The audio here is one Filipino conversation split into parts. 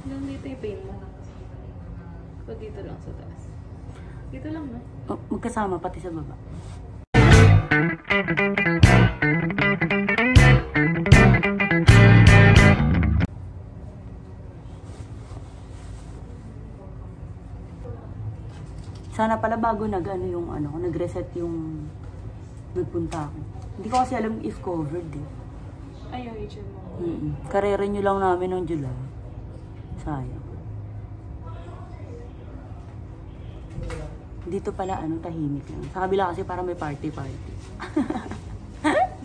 Hanggang dito yung pain mo. So, dito lang sa taas. Dito lang, no? Oh, magkasama pati sa baba. Sana pala bago nag-reset yung nagpunta ako. Hindi ko kasi alam if covered eh. Ay, yung HM mo. Karera nyo lang namin noong July. Sayang. Dito pala tahimik lang. Sa kabila kasi para may party-party.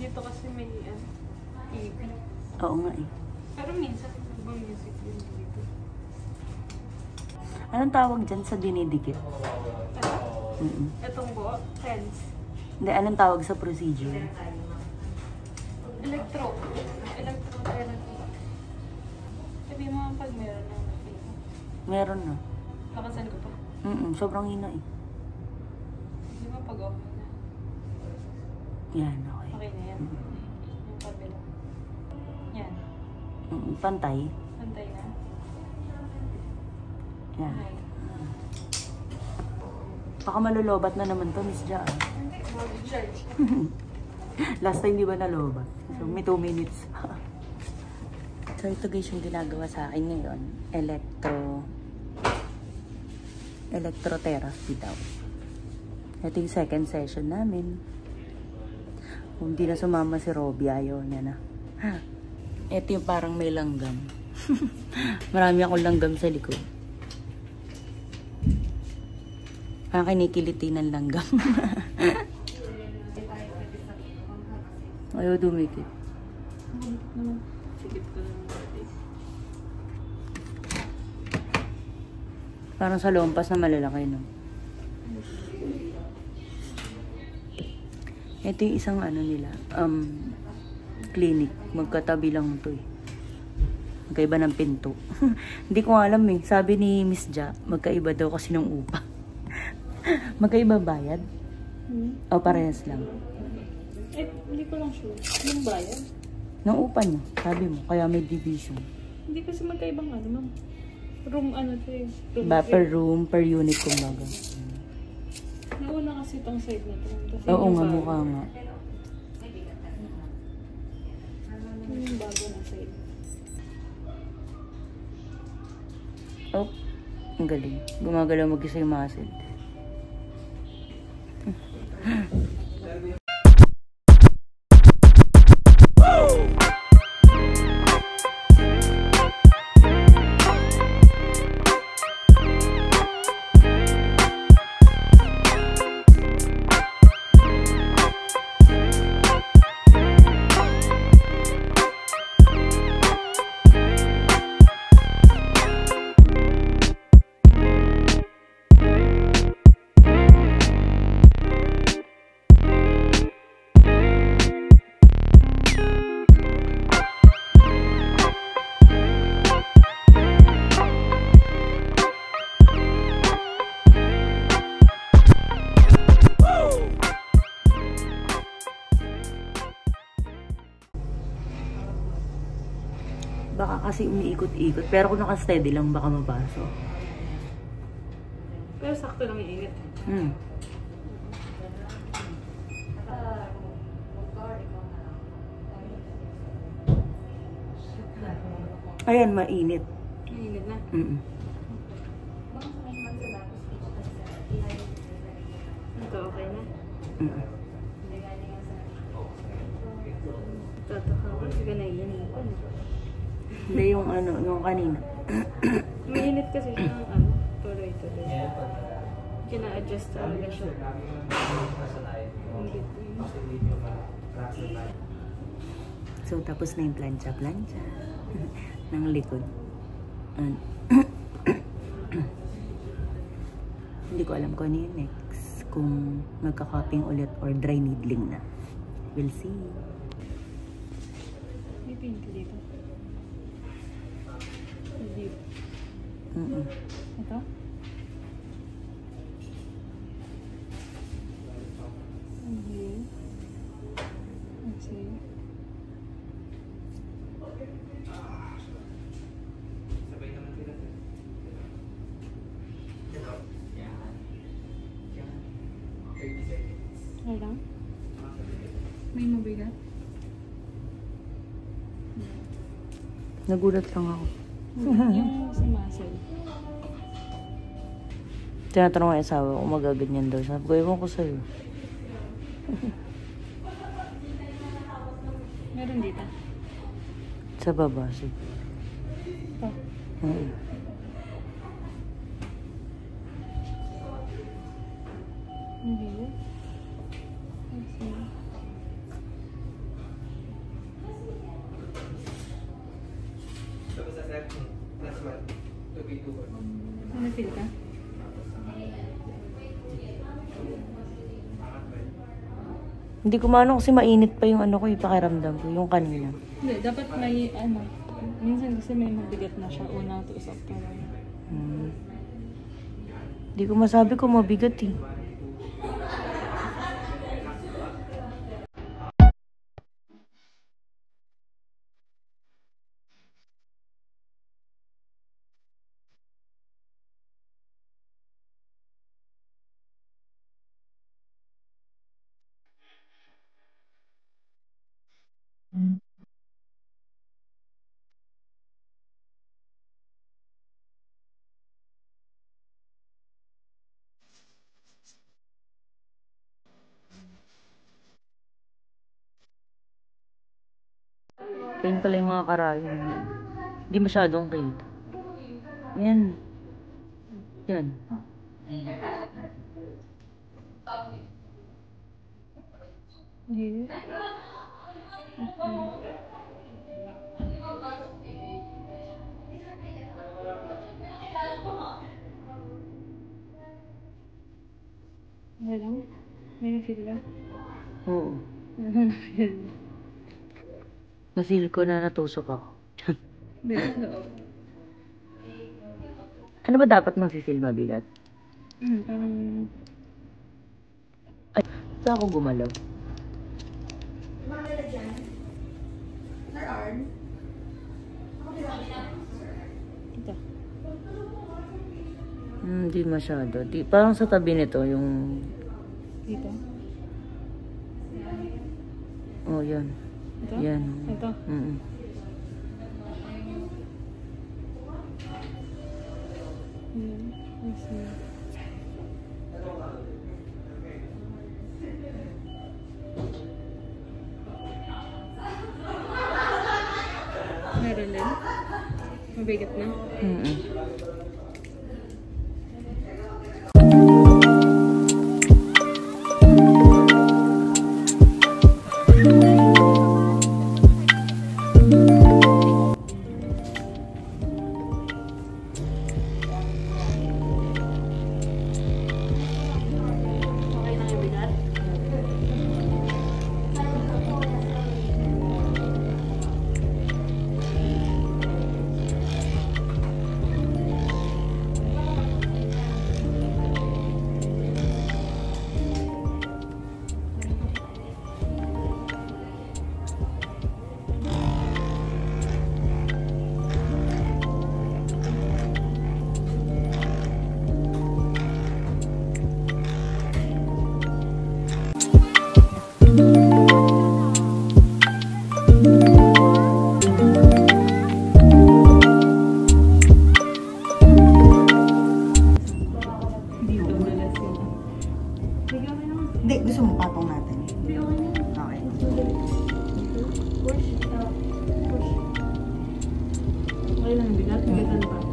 Dito kasi may TV. Oo nga eh. Pero minsan, ibang music din dito. Anong tawag dyan sa dinidikit? Ano? Itong buo? Fence. Hindi, anong tawag sa procedure? Electrotherapy. Sabi mo pag meron na nakita. Meron na. Nakasan ko pa. Sobrang hina eh. Di ba pag okay na? Yan, okay. Okay na yan. Yung kabila. Yan. Pantay. Pantay na. Yan. Okay. Baka malulobat na naman to, Miss Ja. Hindi, mag-charge. Last time di ba nalobat? So, may 2 minutes. So, ito guys yung ginagawa sa akin ngayon. Electrotherapy daw. Ito yung second session namin. Kung di na sumama si Robby, ayaw niya na. Ito yung parang may langgam. Marami akong langgam sa likod. Parang kinikiliti ng langgam. Ayaw dumikit. Sikip ko naman natin. Parang sa lompas na malalaki, no? Ito yung isang nila, clinic. Magkatabi lang to eh. Magkaiba ng pinto. Hindi ko alam eh. Sabi ni Miss Ja, magkaiba daw kasi ng upa. Magkaiba bayad? O parehas lang? Eh, hindi ko lang sure. Anong bayad? Ng upa niya, sabi mo. Kaya may division. Hindi kasi magkaibang ma'am. Room to eh. Per room, per unit kumbaga. Nauna kasi itong side na ito. Oo nga, mukha nga. Yung bago na side. Oh, ang galing. Gumagalaw mag-isa yung muscle. Baka kasi umiikot-ikot. Pero kung naka-steady lang, baka mapasok. Pero sakto lang yung init. Ayan, mainit. Mainit na. Ito, okay na. Tataka ko kasi ganayinipan. Hindi yung yung kanina. Mainit kasi siya ng tuloy-tuloy. Kina-adjust talaga siya. So, tapos na yung plancha-plancha ng likod. Hindi ko alam kung ano yung next. Kung magka-cupping ulit or dry needling na. We'll see. May pinky dito. Dito. Ito? Okay. Let's see. Nagulat lang ako. Yung sa muscle. Tinatanong ang asawa ko, magaganyan daw. Sabi ko, ewan ko sa'yo. Meron dito. Sa baba, sige. Ito. Hindi. Ano feel ka? Hindi ko maano kasi mainit pa yung ano ko, yung pakiramdam ko, yung kanina. Hindi, dapat may ano. Minsan kasi may mabigat na siya. Unang to isang to. Hindi ko masabi kung mabigat eh. Pain pala yung mga karayon. Hindi masyadong pain. Yan. Yan. Hindi. Meron? May feel ka? Oo. Na-feel ko na natusok ako. Ano ba dapat mag-feel mabigat? Parang... Ay, saan ako gumalaw? Ito. Hindi masyado. Parang sa tabi nito, yung... Dito. Oh, yan. Ito? Yan. Ito. I see. Meron din? Mabigat na? Hindi, gusto mo patong natin. Hindi, okay na. Okay. Push. Push. Okay lang, bigat. Bigatan pa.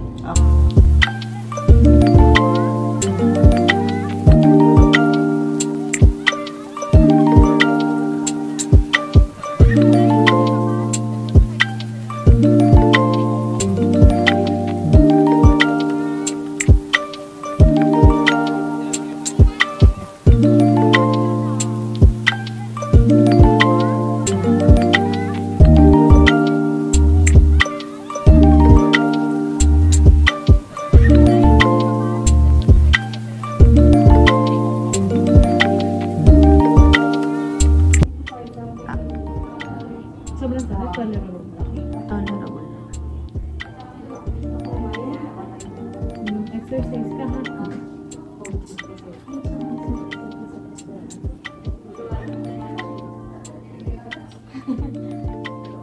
Sobrang sarap. Tolerable. Tolerable. Exercise ka ha.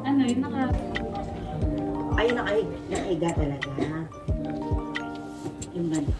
Ano yun? Ay, naiga talaga. Yung ganda.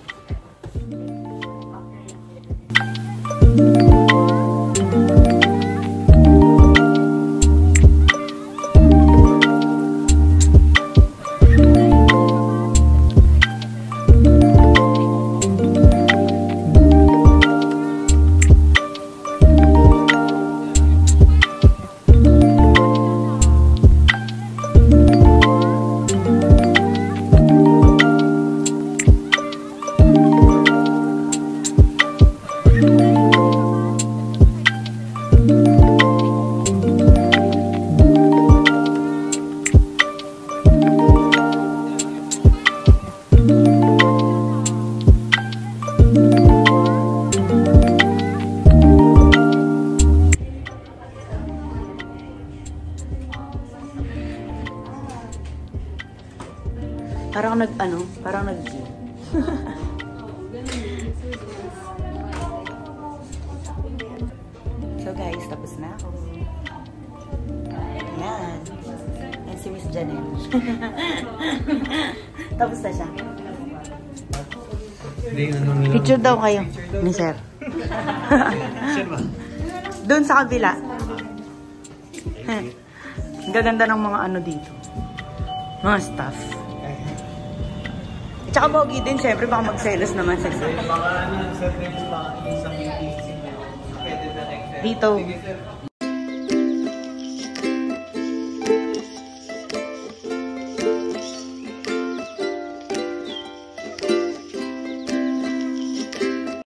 Parang nag So guys, tapos na ako. Yan. Yan si Miss Janelle. Tapos na siya. Picture daw kayo, ni Sir. Doon sa kabila. Ang gaganda ng mga ano dito. Mga staff. Tsaka pogi din, syempre baka magselos naman sa isa. Dito.